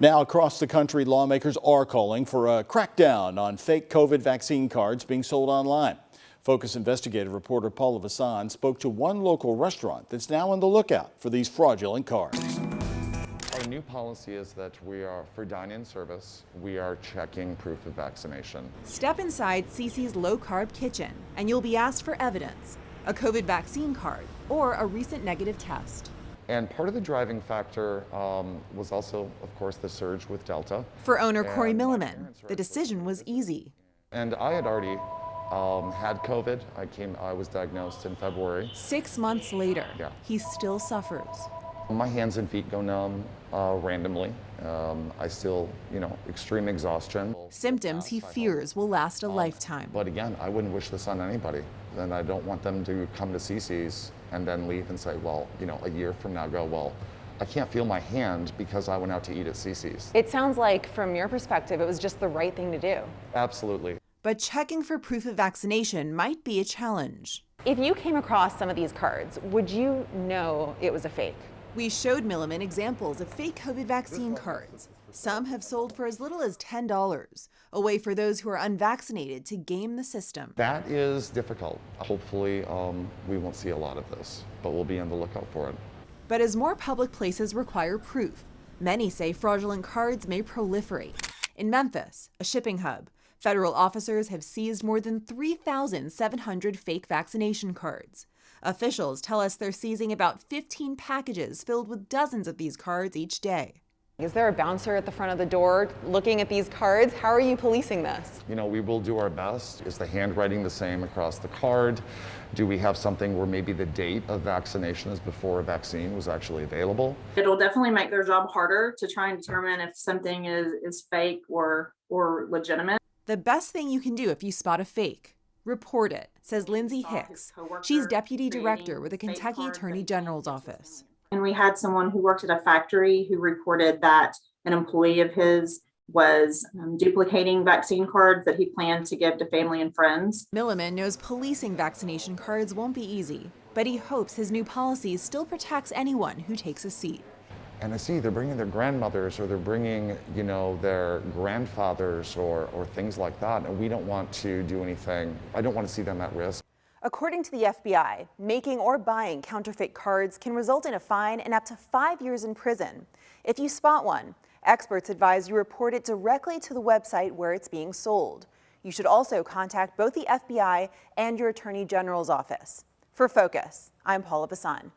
Now, across the country, lawmakers are calling for a crackdown on fake COVID vaccine cards being sold online. Focus investigative reporter Paula Vasan spoke to one local restaurant that's now on the lookout for these fraudulent cards. Our new policy is that for dine-in service, we are checking proof of vaccination. Step inside CC's low-carb kitchen and you'll be asked for evidence, a COVID vaccine card or a recent negative test. And part of the driving factor was also, of course, the surge with Delta. For owner Corey Milliman, the decision was easy. And I had already had COVID. I was diagnosed in February. 6 months later, he still suffers. My hands and feet go numb randomly. I still, extreme exhaustion. Symptoms he fears will last a lifetime. But again, I wouldn't wish this on anybody. And I don't want them to come to CC's and then leave and say, well, a year from now well, I can't feel my hand because I went out to eat at CC's. It sounds like, from your perspective, it was just the right thing to do. Absolutely. But checking for proof of vaccination might be a challenge. If you came across some of these cards, would you know it was a fake? We showed Milliman examples of fake COVID vaccine cards. Some have sold for as little as $10, a way for those who are unvaccinated to game the system. That is difficult. Hopefully, we won't see a lot of this, but we'll be on the lookout for it. But as more public places require proof, many say fraudulent cards may proliferate. In Memphis, a shipping hub, federal officers have seized more than 3,700 fake vaccination cards. Officials tell us they're seizing about 15 packages filled with dozens of these cards each day. Is there a bouncer at the front of the door looking at these cards? How are you policing this? We will do our best. Is the handwriting the same across the card? Do we have something where maybe the date of vaccination is before a vaccine was actually available? It'll definitely make their job harder to try and determine if something is fake or legitimate. The best thing you can do if you spot a fake, report it, says Lindsay Hicks. She's deputy director with the Kentucky Attorney General's office. And we had someone who worked at a factory who reported that an employee of his was duplicating vaccine cards that he planned to give to family and friends. Milliman knows policing vaccination cards won't be easy, but he hopes his new policy still protects anyone who takes a seat. And I see they're bringing their grandmothers or they're bringing, their grandfathers or things like that. And we don't want to do anything. I don't want to see them at risk. According to the FBI, making or buying counterfeit cards can result in a fine and up to 5 years in prison. If you spot one, experts advise you report it directly to the website where it's being sold. You should also contact both the FBI and your Attorney General's office. For Focus, I'm Paula Vasan.